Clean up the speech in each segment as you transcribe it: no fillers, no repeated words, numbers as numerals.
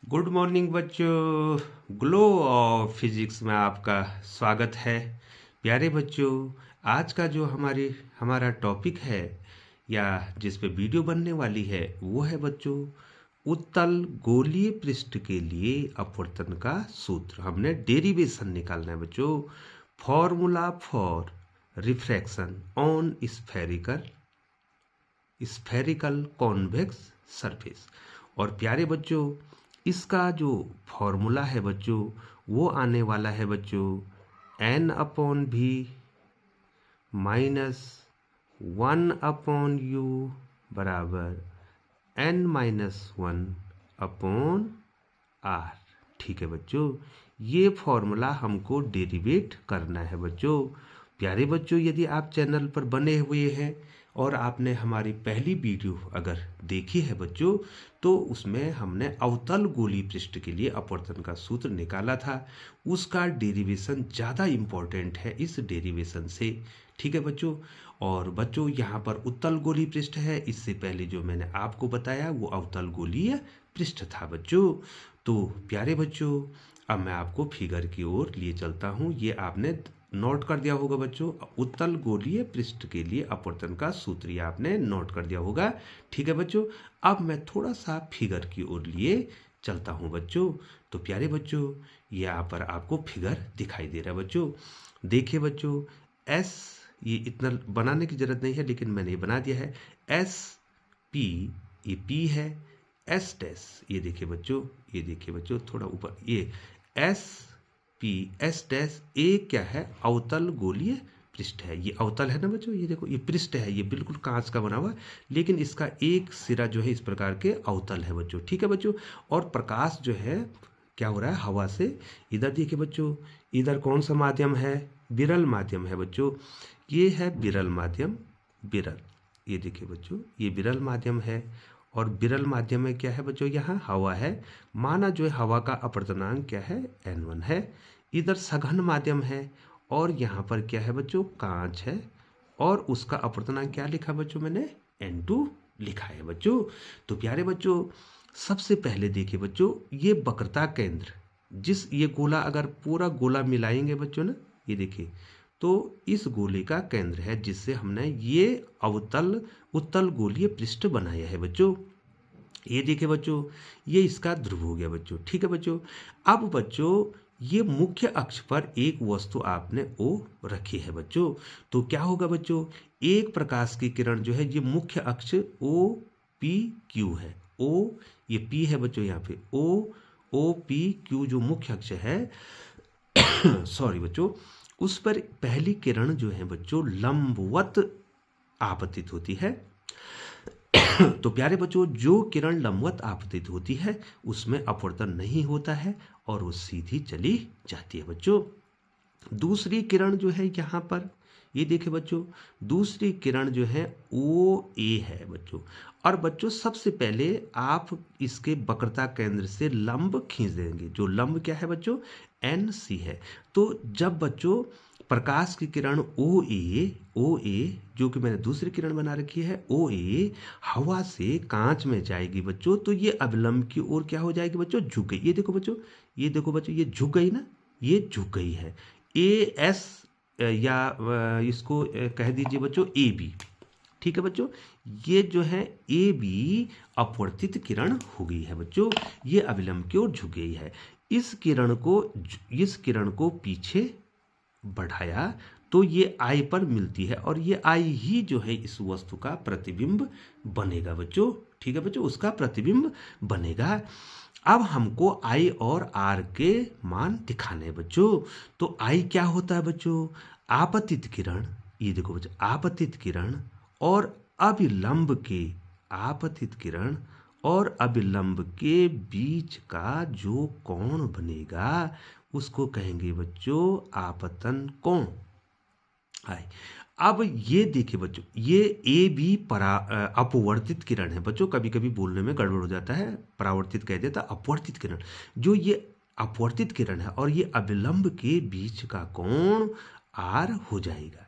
Good morning बच्चों। Glow of physics में आपका स्वागत है। प्यारे बच्चों, आज का जो हमारा टॉपिक है या जिस पे वीडियो बनने वाली है वो है बच्चों उत्तल गोलीय पृष्ठ के लिए अपवर्तन का सूत्र। हमने डेरिवेशन निकालना है बच्चों। Formula for refraction on spherical convex surface. और प्यारे बच्चों, इसका जो फॉर्मूला है बच्चों वो आने वाला है बच्चों n/v माइनस 1/u बराबर n-1/r। ठीक है बच्चों, ये फॉर्मूला हमको डेरिवेट करना है बच्चों। प्यारे बच्चों, यदि आप चैनल पर बने हुए हैं और आपने हमारी पहली वीडियो अगर देखी है बच्चों, तो उसमें हमने अवतल गोलीय पृष्ठ के लिए अपवर्तन का सूत्र निकाला था। उसका डेरिवेशन ज़्यादा इम्पोर्टेंट है इस डेरिवेशन से। ठीक है बच्चों। और बच्चों, यहाँ पर उत्तल गोलीय पृष्ठ है। इससे पहले जो मैंने आपको बताया वो अवतल गोलीय पृष्ठ था बच्चों। तो प्यारे बच्चों, अब मैं आपको फिगर की ओर लिए चलता हूँ। ये आपने नोट कर दिया होगा बच्चों, उत्तल गोलीय पृष्ठ के लिए अपवर्तन का सूत्र ये आपने नोट कर दिया होगा। ठीक है बच्चों, अब मैं थोड़ा सा फिगर की ओर लिए चलता हूँ बच्चों। तो प्यारे बच्चों, यहाँ पर आपको फिगर दिखाई दे रहा है बच्चों। देखिए बच्चों, एस, ये इतना बनाने की जरूरत नहीं है लेकिन मैंने ये बना दिया है। एस पी, ये पी है। एस डैश, ये देखिए बच्चों, ये देखिए बच्चों थोड़ा ऊपर, ये एस पी एस डैश ए क्या है, अवतल गोलीय पृष्ठ है। ये अवतल है ना बच्चों, ये देखो ये पृष्ठ है, ये बिल्कुल कांच का बना हुआ है, लेकिन इसका एक सिरा जो है इस प्रकार के अवतल है बच्चों। ठीक है बच्चों। और प्रकाश जो है क्या हो रहा है, हवा से इधर देखिए बच्चों, इधर कौन सा माध्यम है, विरल माध्यम है बच्चों। ये है विरल माध्यम, विरल, ये देखिए बच्चों ये विरल माध्यम है। और विरल माध्यम में क्या है बच्चों, यहाँ हवा है। माना जो है हवा का अपवर्तनांक क्या है, n1 है। इधर सघन माध्यम है और यहाँ पर क्या है बच्चों, कांच है। और उसका अपवर्तनांक क्या लिखा बच्चों, मैंने n2 लिखा है बच्चों। तो प्यारे बच्चों, सबसे पहले देखिए बच्चों, ये वक्रता केंद्र, जिस ये गोला अगर पूरा गोला मिलाएंगे बच्चों ना, ये देखिए, तो इस गोले का केंद्र है जिससे हमने ये उत्तल गोलीय पृष्ठ बनाया है बच्चों। ये देखिए बच्चों, ये इसका ध्रुव हो गया बच्चों। ठीक है बच्चों। अब बच्चों, ये मुख्य अक्ष पर एक वस्तु आपने ओ रखी है बच्चों। तो क्या होगा बच्चों, एक प्रकाश की किरण जो है, ये मुख्य अक्ष ओ पी क्यू है। ओ, ये पी है बच्चों, यहाँ पे ओ पी क्यू जो मुख्य अक्ष है सॉरी बच्चों, उस पर पहली किरण जो है बच्चों लंबवत आपतित होती है। तो प्यारे बच्चों, जो किरण लंबवत आपतित होती है उसमें अपवर्तन नहीं होता है और वो सीधी चली जाती है बच्चों। दूसरी किरण जो है यहाँ पर, ये देखिए बच्चों, दूसरी किरण जो है ओ ए है बच्चों। और बच्चों सबसे पहले आप इसके वक्रता केंद्र से लंब खींच देंगे। जो लंब क्या है बच्चों, एन सी है। तो जब बच्चों प्रकाश की किरण ओ ए जो कि मैंने दूसरी किरण बना रखी है ओ ए, हवा से कांच में जाएगी बच्चों, तो ये अभिलंब की ओर क्या हो जाएगी बच्चों, झुक गई। ये देखो बच्चों, ये देखो बच्चों, ये झुक गई ना, ये झुक गई है। ए एस या इसको कह दीजिए बच्चों ए बी। ठीक है बच्चों, ये जो है ए बी अपवर्तित किरण हो गई है बच्चों। ये अभिलंब की ओर झुक गई है। इस किरण को पीछे बढ़ाया तो ये आई पर मिलती है और ये आई ही जो है इस वस्तु का प्रतिबिंब बनेगा बच्चों। ठीक है बच्चों, उसका प्रतिबिंब बनेगा। अब हमको आई और आर के मान दिखाने हैं बच्चों। तो आई क्या होता है बच्चों, आपतित किरण, ये देखो बच्चों, आपतित किरण और अभिलंब के, आपतित किरण और अभिलंब के बीच का जो कोण बनेगा उसको कहेंगे बच्चों आपतन कोण। आए, अब ये देखिए बच्चों, ये ए बी अपवर्तित किरण है बच्चों। कभी कभी बोलने में गड़बड़ हो जाता है, परावर्तित कह देता, अपवर्तित किरण। जो ये अपवर्तित किरण है और ये अभिलंब के बीच का कोण आर हो जाएगा।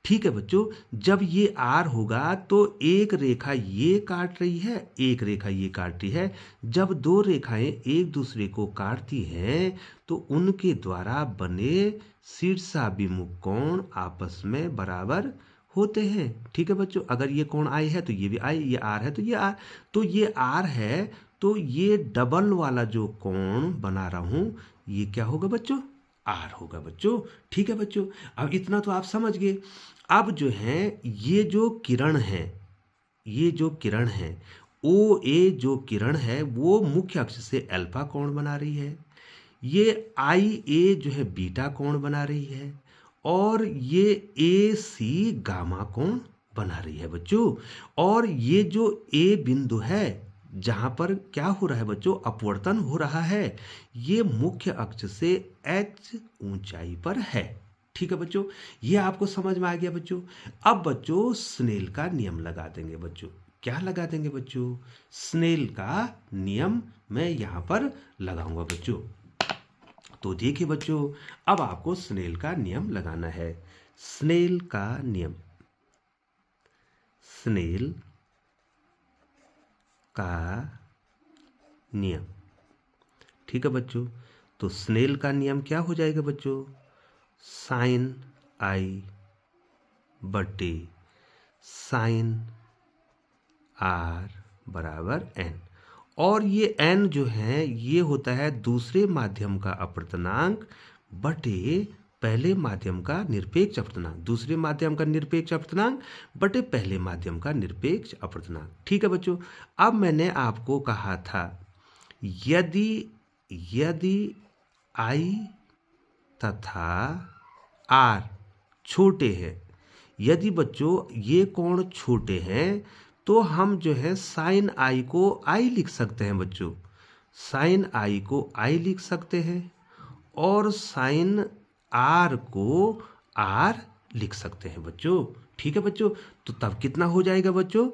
ठीक है बच्चों, जब ये आर होगा तो एक रेखा ये काट रही है, एक रेखा ये काट रही है। जब दो रेखाएं एक दूसरे को काटती हैं तो उनके द्वारा बने शीर्षाभिमुख कोण आपस में बराबर होते हैं। ठीक है बच्चों, अगर ये कोण आई है तो ये भी आई, ये आर है तो ये आर, तो ये आर है तो ये डबल वाला जो कोण बना रहा हूं ये क्या होगा बच्चों, आर होगा बच्चों। ठीक है बच्चों, अब इतना तो आप समझ गए। अब जो है ये जो किरण है, ये जो किरण है ओ ए जो किरण है वो मुख्य अक्ष से अल्फा कोण बना रही है, ये आई ए जो है बीटा कोण बना रही है, और ये ए सी गामा कोण बना रही है बच्चों। और ये जो ए बिंदु है जहां पर क्या हो रहा है बच्चों, अपवर्तन हो रहा है, ये मुख्य अक्ष से एच ऊंचाई पर है। ठीक है बच्चों, ये आपको समझ में आ गया बच्चों। अब बच्चों स्नेल का नियम लगा देंगे बच्चों। क्या लगा देंगे बच्चों, स्नेल का नियम मैं यहां पर लगाऊंगा बच्चों। तो देखिए बच्चों, अब आपको स्नेल का नियम लगाना है। स्नेल का नियम, स्नेल का नियम। ठीक है बच्चों, तो स्नेल का नियम क्या हो जाएगा बच्चों, साइन आई बटे साइन आर बराबर एन। और ये एन जो है ये होता है दूसरे माध्यम का अपवर्तनांक बटे पहले माध्यम का निरपेक्ष अपवर्तनांक, दूसरे माध्यम का निरपेक्ष अपवर्तनांक बटे पहले माध्यम का निरपेक्ष अपवर्तनांक। ठीक है बच्चों, अब मैंने आपको कहा था यदि आई तथा आर छोटे हैं, यदि बच्चों ये कोण छोटे हैं तो हम जो है साइन आई को आई लिख सकते हैं बच्चों, साइन आई को आई लिख सकते हैं, और साइन आर को आर लिख सकते हैं बच्चों। ठीक है बच्चों, तो तब कितना हो जाएगा बच्चों,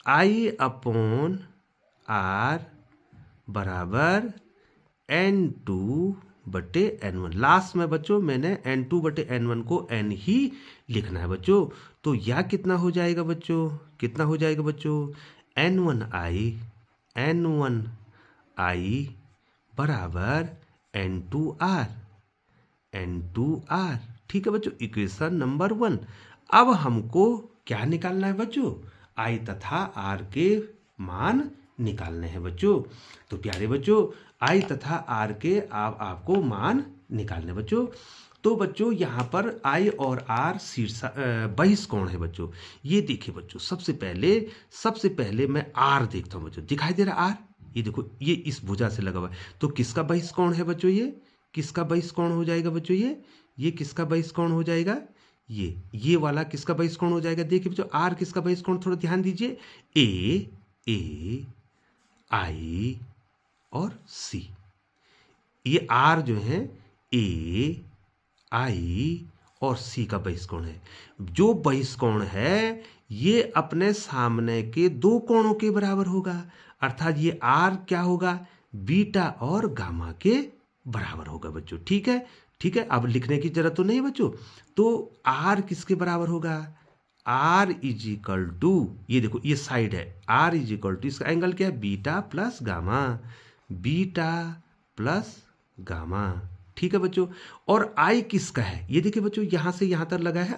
आई अपॉन आर बराबर N2 बटे N1। लास्ट में बच्चों मैंने N2 बटे N1 को N ही लिखना है बच्चों। तो यह कितना हो जाएगा बच्चों, कितना हो जाएगा बच्चों, N1I बराबर N2R, N2R। ठीक है बच्चों, इक्वेशन नंबर 1। अब हमको क्या निकालना है बच्चों, I तथा R के मान निकालने हैं बच्चों। तो प्यारे बच्चों I तथा R के आपको मान निकालने बच्चों। तो बच्चों यहाँ पर I और R बहिष्कोण है बच्चों। ये देखिए बच्चों, सबसे पहले मैं R देखता हूँ बच्चों, दिखाई दे रहा R, ये देखो ये इस भुजा से लगा हुआ है, तो किसका बहिष्कोण है बच्चों, ये किसका बहिष्कोण हो जाएगा बच्चों, ये किसका बहिष्कोण हो जाएगा, ये वाला किसका बहिष्कोण हो जाएगा। देखिए बच्चों R किसका बहिष्कोण, थोड़ा ध्यान दीजिए, ए आई और सी, ये R जो है ए आई और सी का बहिष्कोण है। जो बहिष्कोण है ये अपने सामने के दो कोणों के बराबर होगा, अर्थात ये R क्या होगा, बीटा और गामा के बराबर होगा बच्चों। ठीक है, ठीक है, अब लिखने की जरूरत तो नहीं बच्चों। तो R किसके बराबर होगा, R इज इक्वल टू, ये देखो ये साइड है, R इज इक्वल टू, इसका एंगल क्या है, beta plus gamma, beta plus gamma. ठीक है बच्चों, और I किसका है, ये देखिए बच्चों यहां से यहां तक लगा है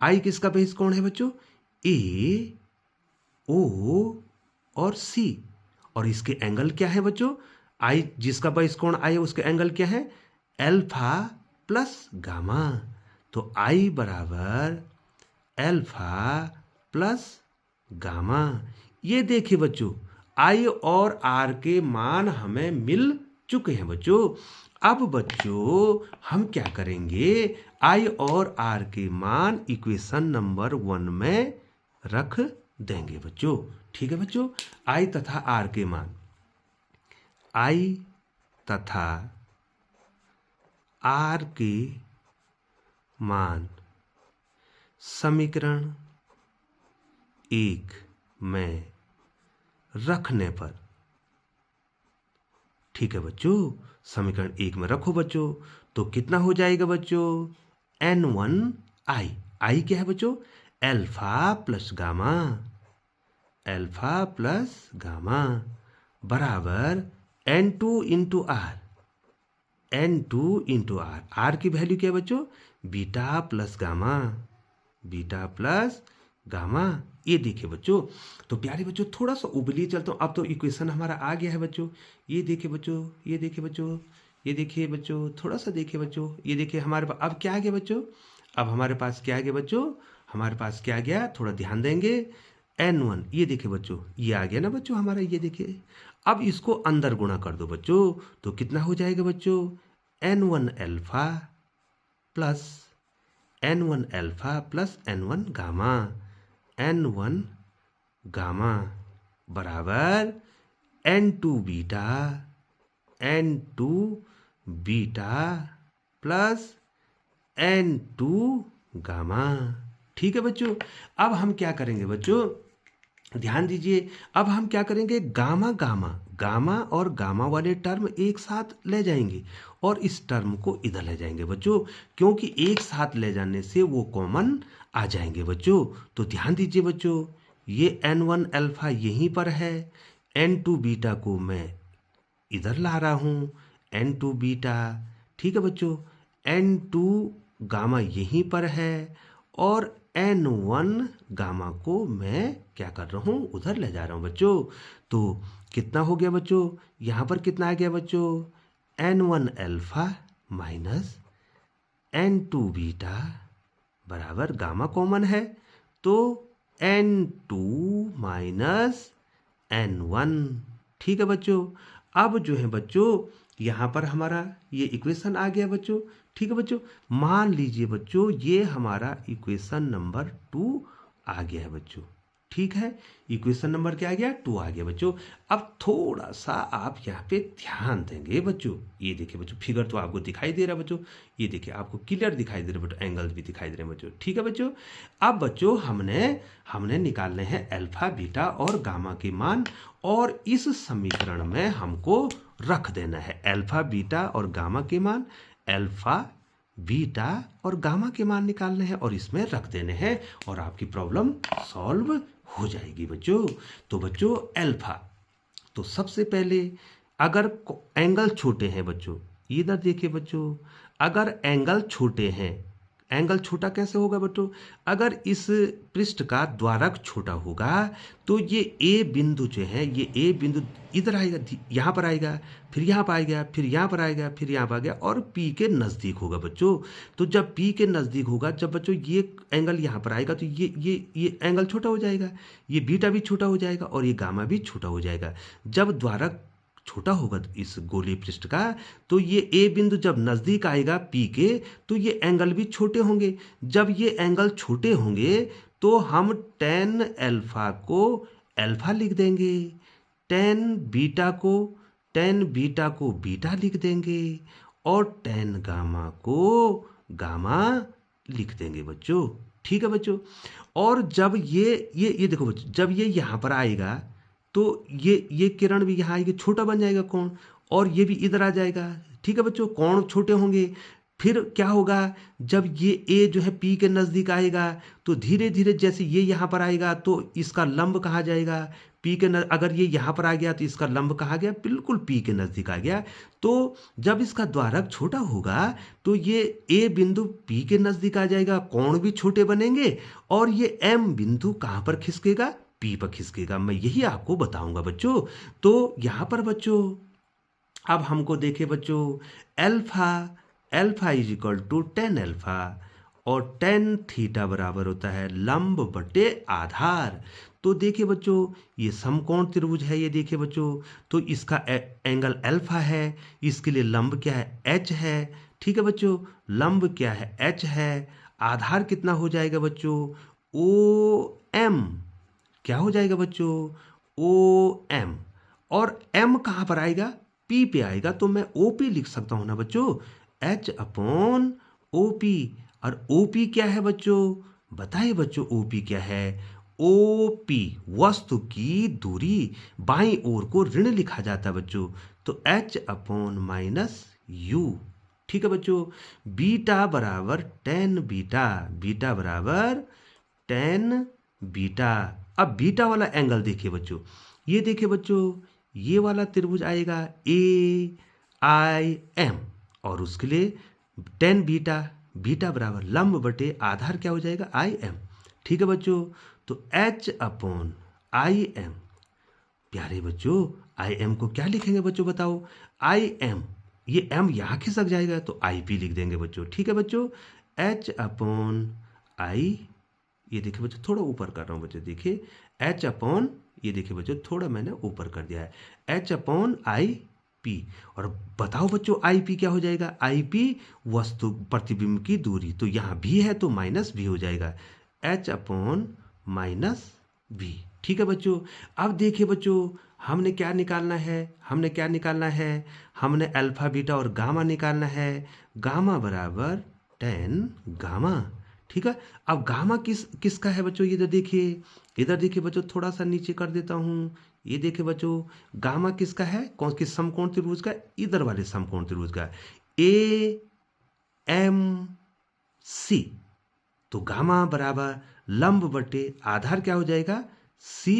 I किसका बहिष्कोण है बच्चों, ए ओ और सी, और इसके एंगल क्या है बच्चों, I जिसका बहिष्कोण I है उसके एंगल क्या है, अल्फा प्लस गामा। तो I बराबर अल्फा प्लस गामा। ये देखिए बच्चों I और R के मान हमें मिल चुके हैं बच्चों। अब बच्चों हम क्या करेंगे, I और R के मान इक्वेशन नंबर 1 में रख देंगे बच्चों। ठीक है बच्चों, I तथा R के मान, I तथा R के मान समीकरण 1 में रखने पर, ठीक है बच्चों, समीकरण 1 में रखो बच्चों, तो कितना हो जाएगा बच्चों, N1I, आई क्या है बच्चों? Alpha plus gamma, alpha plus gamma बराबर N2 into R, N2 into R. R की वैल्यू क्या है बच्चों? Beta plus gamma, beta plus gamma. ये देखिए बच्चों, तो प्यारे बच्चों थोड़ा सा उबलिए चलता हूँ। अब तो इक्वेशन हमारा आ गया है बच्चों। ये देखिए बच्चों, ये देखिए बच्चों, ये देखिए बच्चों, थोड़ा सा देखिए बच्चों, ये देखिए हमारे पास अब क्या आ गया बच्चों? अब हमारे पास क्या आ गया बच्चों? हमारे पास क्या आ गया? थोड़ा ध्यान देंगे। N1, ये देखिए बच्चों, ये आ गया ना बच्चों हमारा, ये देखिए। अब इसको अंदर गुणा कर दो बच्चों, तो कितना हो जाएगा बच्चों? N1 alpha plus N1 alpha plus N1 gamma, N1 gamma बराबर N2 beta, N2 beta plus N2 gamma. ठीक है बच्चों। अब हम क्या करेंगे बच्चों? ध्यान दीजिए, अब हम क्या करेंगे? गामा गामा, गामा और गामा वाले टर्म एक साथ ले जाएंगे और इस टर्म को इधर ले जाएंगे बच्चों, क्योंकि एक साथ ले जाने से वो कॉमन आ जाएंगे बच्चों। तो ध्यान दीजिए बच्चों, ये N1 अल्फा यहीं पर है, N2 बीटा को मैं इधर ला रहा हूँ, N2 बीटा। ठीक है बच्चों, N2 गामा यहीं पर है और N1 गामा को मैं क्या कर रहा हूँ? उधर ले जा रहा हूँ बच्चों। तो कितना हो गया बच्चों? यहाँ पर कितना आ गया बच्चों? N1 alpha minus N2 beta बराबर गामा कॉमन है, तो N2 माइनस N1। ठीक है बच्चों। अब जो है बच्चों यहाँ पर हमारा ये इक्वेशन आ गया बच्चों। ठीक है बच्चों, मान लीजिए बच्चों ये हमारा इक्वेशन नंबर 2 आ गया है बच्चों। ठीक है, इक्वेशन नंबर क्या आ गया? 2 आ गया बच्चों। अब थोड़ा सा आप यहाँ पे ध्यान देंगे बच्चों। ये देखिए बच्चों, फिगर तो आपको दिखाई दे रहा है बच्चों, ये देखिए आपको क्लियर दिखाई दे रहा है बच्चों, एंगल्स भी दिखाई दे रहे हैं बच्चों। ठीक है बच्चों। अब बच्चों हमने निकालने हैं अल्फा बीटा और गामा के मान, और इस समीकरण में हमको रख देना है अल्फा बीटा और गामा के मान, अल्फा बीटा और गामा के मान निकालने हैं और इसमें रख देने हैं और आपकी प्रॉब्लम सॉल्व हो जाएगी बच्चों। तो बच्चों अल्फा, तो सबसे पहले अगर एंगल छोटे हैं बच्चों, इधर देखिए बच्चों, अगर एंगल छोटे हैं, एंगल छोटा कैसे होगा बच्चों? अगर इस पृष्ठ का द्वारक छोटा होगा तो ये ए बिंदु जो है, ये ए बिंदु इधर आएगा, यहाँ पर आएगा, फिर यहाँ पर आएगा, फिर यहाँ पर आएगा, फिर यहाँ पर आ गया और पी के नज़दीक होगा बच्चों। तो जब पी के नज़दीक होगा, जब बच्चों ये एंगल यहाँ पर आएगा तो ये एंगल छोटा हो जाएगा, ये बीटा भी छोटा हो जाएगा और ये गामा भी छोटा हो जाएगा। जब द्वारक छोटा होगा इस गोलीय पृष्ठ का, तो ये ए बिंदु जब नज़दीक आएगा पी के, तो ये एंगल भी छोटे होंगे। जब ये एंगल छोटे होंगे तो हम tan अल्फा को अल्फा लिख देंगे, tan बीटा को बीटा लिख देंगे और tan गामा को गामा लिख देंगे बच्चों। ठीक है बच्चों। और जब ये देखो बच्चों, जब ये यहाँ पर आएगा तो ये किरण भी यहाँ आएगी, छोटा बन जाएगा कोण, और ये भी इधर आ जाएगा। ठीक है बच्चों, कोण छोटे होंगे। फिर क्या होगा? जब ये ए जो है पी के नज़दीक आएगा तो धीरे धीरे जैसे ये यहाँ पर आएगा तो इसका लंब कहाँ जाएगा? पी के अगर ये यहाँ पर आ गया तो इसका लंब कहाँ गया? बिल्कुल पी के नज़दीक आ गया। तो जब इसका द्वारक छोटा होगा तो ये ए बिंदु पी के नज़दीक आ जाएगा, कोण भी छोटे बनेंगे और ये एम बिंदु कहाँ पर खिसकेगा? पी पर खिसकेगा। मैं यही आपको बताऊंगा बच्चों। तो यहाँ पर बच्चों अब हमको देखे बच्चों, alpha is equal to tan alpha और tan थीटा बराबर होता है लंब बटे आधार। तो देखिए बच्चों, ये समकोण त्रिभुज है, ये देखिए बच्चों, तो इसका एंगल अल्फा है, इसके लिए लंब क्या है? h है। ठीक है बच्चों, लंब क्या है? h है। आधार कितना हो जाएगा बच्चों? OM। क्या हो जाएगा बच्चों? OM। और M कहाँ पर आएगा? P पे आएगा, तो मैं OP लिख सकता हूँ ना बच्चों, H/OP। और OP क्या है बच्चों? बताइए बच्चों, OP क्या है? OP वस्तु की दूरी, बाईं ओर को ऋण लिखा जाता है बच्चों, तो H/-U। ठीक है बच्चों, बीटा बराबर टेन बीटा, बीटा बराबर टेन बीटा। अब बीटा वाला एंगल देखिए बच्चों, ये देखिए बच्चों, ये वाला त्रिभुज आएगा ए आई एम, और उसके लिए टेन बीटा, बीटा बराबर लंब बटे आधार क्या हो जाएगा आई एम। ठीक है बच्चों, तो एच अपॉन आई एम, प्यारे बच्चों आई एम को क्या लिखेंगे बच्चों बताओ, आई एम, ये एम यहाँ खिसक जाएगा तो आई पी लिख देंगे बच्चों। ठीक है बच्चों, एच अपॉन आई, ये देखिए बच्चों थोड़ा ऊपर कर रहा हूँ बच्चों, देखिए एच अपॉन, ये देखिए बच्चों थोड़ा मैंने ऊपर कर दिया है, एच अपॉन आई पी। और बताओ बच्चों आई पी क्या हो जाएगा, आई पी वस्तु प्रतिबिंब की दूरी, तो यहाँ भी है तो माइनस भी हो जाएगा, एच अपॉन माइनस भी। ठीक है बच्चों, अब देखिए बच्चों हमने क्या निकालना है, हमने क्या निकालना है, हमने अल्फा बीटा और गामा निकालना है, गामा बराबर टेन गामा। ठीक है, अब गामा किसका है बच्चों, इधर देखिए, इधर देखिए बच्चों थोड़ा सा नीचे कर देता हूँ, ये देखिए बच्चों गामा किसका है, कौन किस समकोण त्रिभुज का, इधर वाले समकोण त्रिभुज का, ए एम सी। तो गामा बराबर लंब बटे आधार क्या हो जाएगा सी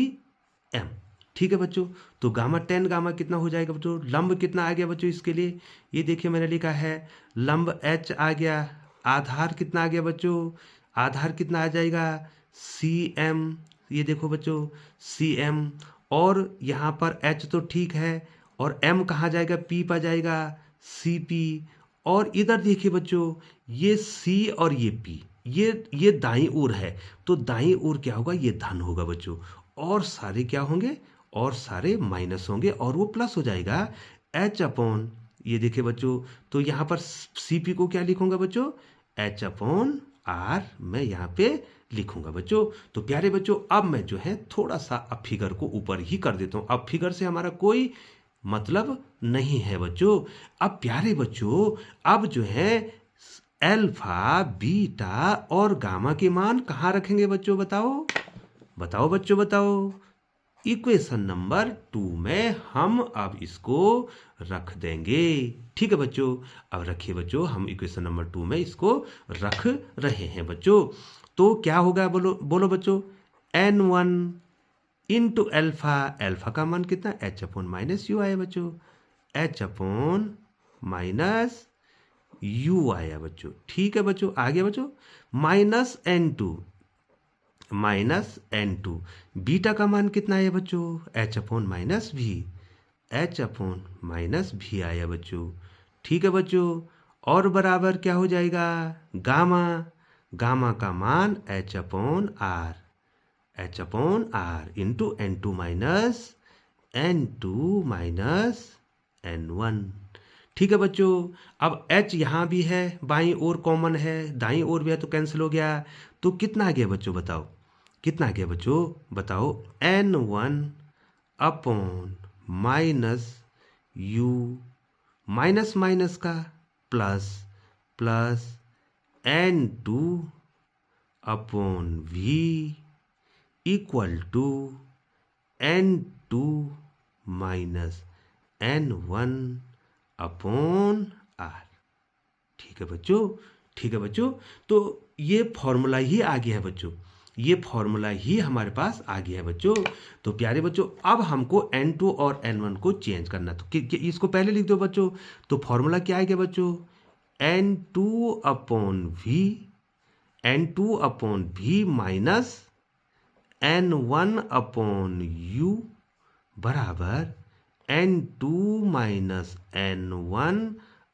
एम। ठीक है बच्चों, तो गामा टेन गामा कितना हो जाएगा बच्चों, लंब कितना आ गया बच्चों इसके लिए, ये देखिए मैंने लिखा है लंब एच आ गया, आधार कितना आ गया बच्चों, आधार कितना आ जाएगा सी एम, ये देखो बच्चों सी एम, और यहाँ पर एच तो ठीक है, और एम कहाँ जाएगा पी पर जाएगा सी पी, और इधर देखिए बच्चों ये सी और ये पी, ये दाईं ओर है, तो दाईं ओर क्या होगा, ये धन होगा बच्चों, और सारे क्या होंगे, और सारे माइनस होंगे, और वो प्लस हो जाएगा एच अपॉन, ये देखिए बच्चों, तो यहाँ पर सी पी को क्या लिखूंगा बच्चों, एच अपॉन आर मैं यहाँ पे लिखूंगा बच्चों। तो प्यारे बच्चों अब मैं जो है थोड़ा सा अब फिगर को ऊपर ही कर देता हूँ, अब फिगर से हमारा कोई मतलब नहीं है बच्चों। अब प्यारे बच्चों अब जो है अल्फा बीटा और गामा के मान कहाँ रखेंगे बच्चों बताओ, बताओ बच्चों बताओ, इक्वेशन नंबर 2 में हम अब इसको रख देंगे। ठीक है बच्चों, अब रखिए बच्चों, हम इक्वेशन नंबर 2 में इसको रख रहे हैं बच्चों। तो क्या होगा बोलो बोलो बच्चों, n1 इंटू अल्फा, अल्फा का मान कितना एच अपॉन माइनस यू आया बच्चों, एच अपॉन माइनस यू आया बच्चों। ठीक है बच्चों, आ गया बच्चों, minus n2, minus n2, beta का मान कितना आया बच्चों एच अपॉन माइनस भी, एच अपॉन माइनस भी आया बच्चों। ठीक है बच्चों, और बराबर क्या हो जाएगा गामा, गामा का मान H upon R, H upon R into n2 minus n2 minus n1। ठीक है बच्चों, अब h यहाँ भी है, बाईं ओर कॉमन है, दाईं ओर भी है तो कैंसिल हो गया, तो कितना आ गया बच्चों बताओ, कितना आ गया बच्चों बताओ, n1 upon minus u, minus minus का plus, plus n2 upon v equal to n2 minus n1 upon R. ठीक है बच्चों, ठीक है बच्चों, तो ये फॉर्मूला ही आ गया है बच्चों, ये फॉर्मूला ही हमारे पास आ गया है बच्चों। तो प्यारे बच्चों अब हमको n2 और n1 को चेंज करना, तो इसको पहले लिख दो बच्चों, तो फॉर्मूला क्या आ गया बच्चों, n2 upon v, n2 upon v minus n1 upon u बराबर n2 minus n1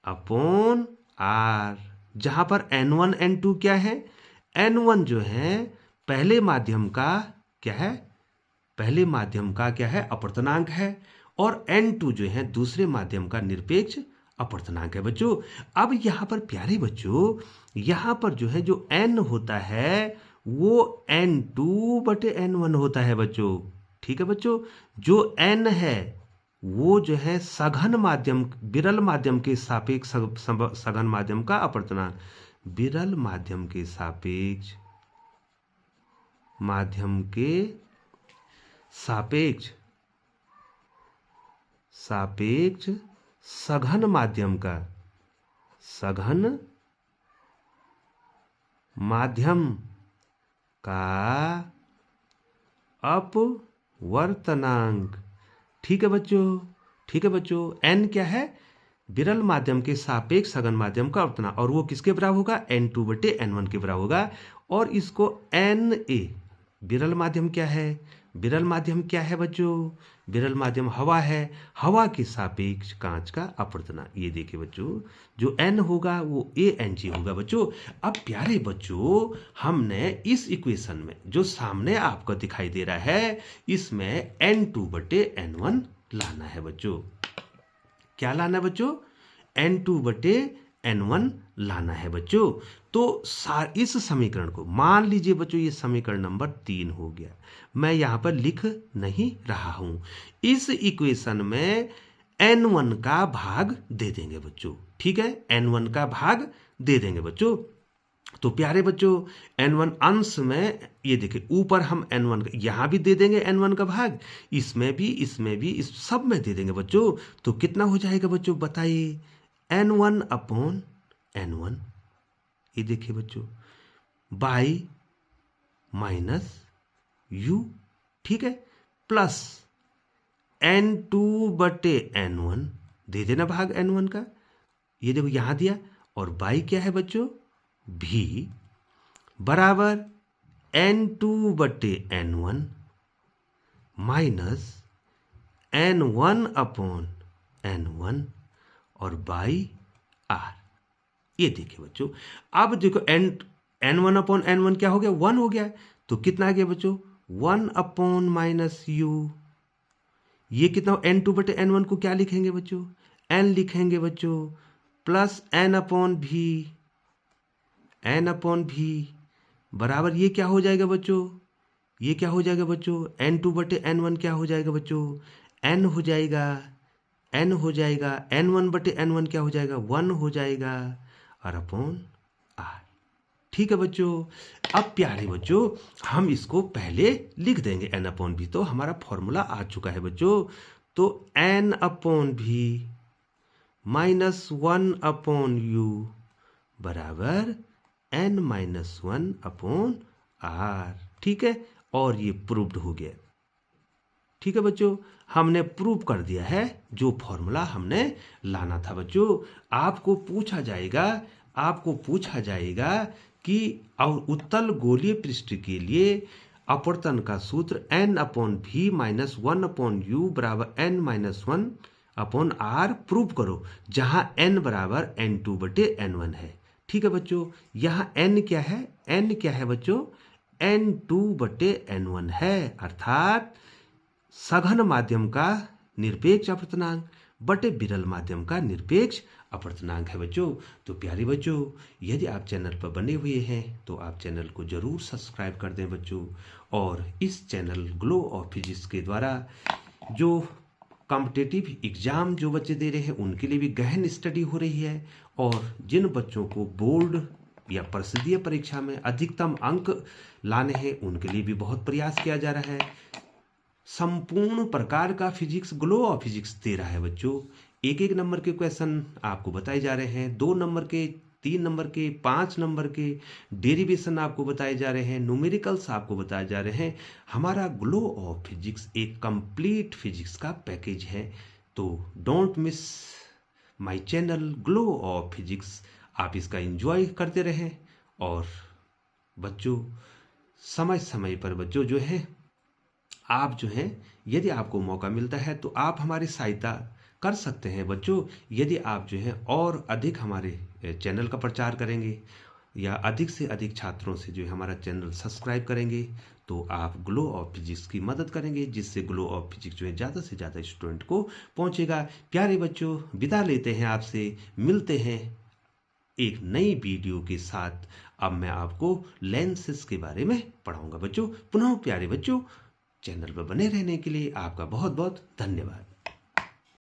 upon r, जहां पर n1 n2 क्या है, n1 जो है पहले माध्यम का क्या है, पहले माध्यम का क्या है अपवर्तनांक है, और n2 जो है दूसरे माध्यम का निरपेक्ष अपवर्तनांक है बच्चों। अब यहाँ पर प्यारे बच्चों यहाँ पर जो है जो n होता है वो n2 बटे n1 होता है बच्चों। ठीक है बच्चों, जो n है वो जो है सघन माध्यम, विरल माध्यम के सापेक्ष सघन माध्यम का अपवर्तनांक, विरल माध्यम के सापेक्ष, माध्यम के सापेक्ष, सापेक्ष सघन माध्यम का, सघन माध्यम का अपवर्तनांक। ठीक है बच्चों, ठीक है बच्चों। n क्या है? विरल माध्यम के सापेक्ष सघन माध्यम का अपवर्तनांक, और वो किसके बराबर होगा? n2/n1 के बराबर होगा। और इसको Na, विरल माध्यम क्या है? विरल माध्यम क्या है बच्चों? विरल माध्यम हवा है। हवा के सापेक्ष कांच का अपवर्तनांक, ये देखिए बच्चों, जो n होगा वो Ang होगा बच्चों। अब प्यारे बच्चों, हमने इस इक्वेशन में जो सामने आपको दिखाई दे रहा है, इसमें n2/n1 लाना है बच्चों। क्या लाना है बच्चों? n2/n1 लाना है बच्चों। तो इस समीकरण को मान लीजिए बच्चों, ये समीकरण नंबर 3 हो गया। मैं यहां पर लिख नहीं रहा हूं। इस इक्वेशन में n1 का भाग दे देंगे बच्चों। ठीक है, n1 का भाग दे देंगे बच्चों। तो प्यारे बच्चों, n1 अंश में, ये देखिए ऊपर हम n1 यहां भी दे देंगे n1 का भाग, इसमें भी, इस सब में दे देंगे बच्चों। तो कितना हो जाएगा बच्चों बताइए? n1/n1, ये देखिए बच्चों, बाई माइनस u, ठीक है, प्लस n2/n1, दे देना भाग n1 का, ये देखो यहां दिया, और बाई क्या है बच्चों? भी बराबर n2/n1 माइनस n1/n1 और बाई r। ये देखिए बच्चों, अब देखो n1/n1 क्या हो गया? 1 हो गया। तो कितना आ गया बच्चों? 1/-u। ये कितना? n2/n1 को क्या लिखेंगे बच्चों? n लिखेंगे बच्चों, प्लस n/v, n/v बराबर, ये क्या हो जाएगा बच्चों? ये क्या हो जाएगा बच्चों? n2/n1 क्या हो जाएगा बच्चों? n हो जाएगा, n हो जाएगा। n1/n1 क्या हो जाएगा? 1 हो जाएगा, और अपॉन r। ठीक है बच्चों। अब प्यारे बच्चों, हम इसको पहले लिख देंगे n/v, तो हमारा फॉर्मूला आ चुका है बच्चों। तो n/v माइनस 1/u बराबर n-1/r। ठीक है, और ये प्रूव्ड हो गया। ठीक है बच्चों, हमने प्रूव कर दिया है जो फॉर्मूला हमने लाना था बच्चों। आपको पूछा जाएगा कि उत्तल गोलीय पृष्ठ के लिए अपवर्तन का सूत्र n/v माइनस 1/u बराबर n-1/r प्रूव करो, जहां n बराबर n2/n1 है। ठीक है बच्चों, यहाँ n क्या है? n क्या है बच्चों? n2/n1 है, अर्थात सघन माध्यम का निरपेक्ष अपवर्तनांक बटे विरल माध्यम का निरपेक्ष अपवर्तनांक है बच्चों। तो प्यारे बच्चों, यदि आप चैनल पर बने हुए हैं तो आप चैनल को जरूर सब्सक्राइब कर दें बच्चों। और इस चैनल ग्लो ऑफ फिजिक्स के द्वारा जो कॉम्पिटिटिव एग्जाम जो बच्चे दे रहे हैं, उनके लिए भी गहन स्टडी हो रही है। और जिन बच्चों को बोर्ड या परिषदीय परीक्षा में अधिकतम अंक लाने हैं, उनके लिए भी बहुत प्रयास किया जा रहा है। संपूर्ण प्रकार का फिजिक्स ग्लो ऑफ फिजिक्स दे रहा है बच्चों। 1-1 नंबर के क्वेश्चन आपको बताए जा रहे हैं, 2 नंबर के, 3 नंबर के, 5 नंबर के डेरिवेशन आपको बताए जा रहे हैं, न्यूमेरिकल्स आपको बताए जा रहे हैं। हमारा ग्लो ऑफ फिजिक्स एक कंप्लीट फिजिक्स का पैकेज है। तो don't miss my channel glow of physics. आप इसका एंजॉय करते रहें। और बच्चों, समय समय पर बच्चों जो है, आप जो हैं, यदि आपको मौका मिलता है तो आप हमारी सहायता कर सकते हैं बच्चों। यदि आप जो है और अधिक हमारे चैनल का प्रचार करेंगे या अधिक से अधिक छात्रों से जो है हमारा चैनल सब्सक्राइब करेंगे, तो आप ग्लो ऑफ फिजिक्स की मदद करेंगे, जिससे ग्लो ऑफ फिजिक्स जो है ज़्यादा से ज़्यादा स्टूडेंट को पहुंचेगा। प्यारे बच्चों, विदा लेते हैं आपसे, मिलते हैं एक नई वीडियो के साथ। अब मैं आपको लेंसेज के बारे में पढ़ाऊंगा बच्चों। पुनः प्यारे बच्चों, चैनल पर बने रहने के लिए आपका बहुत बहुत धन्यवाद।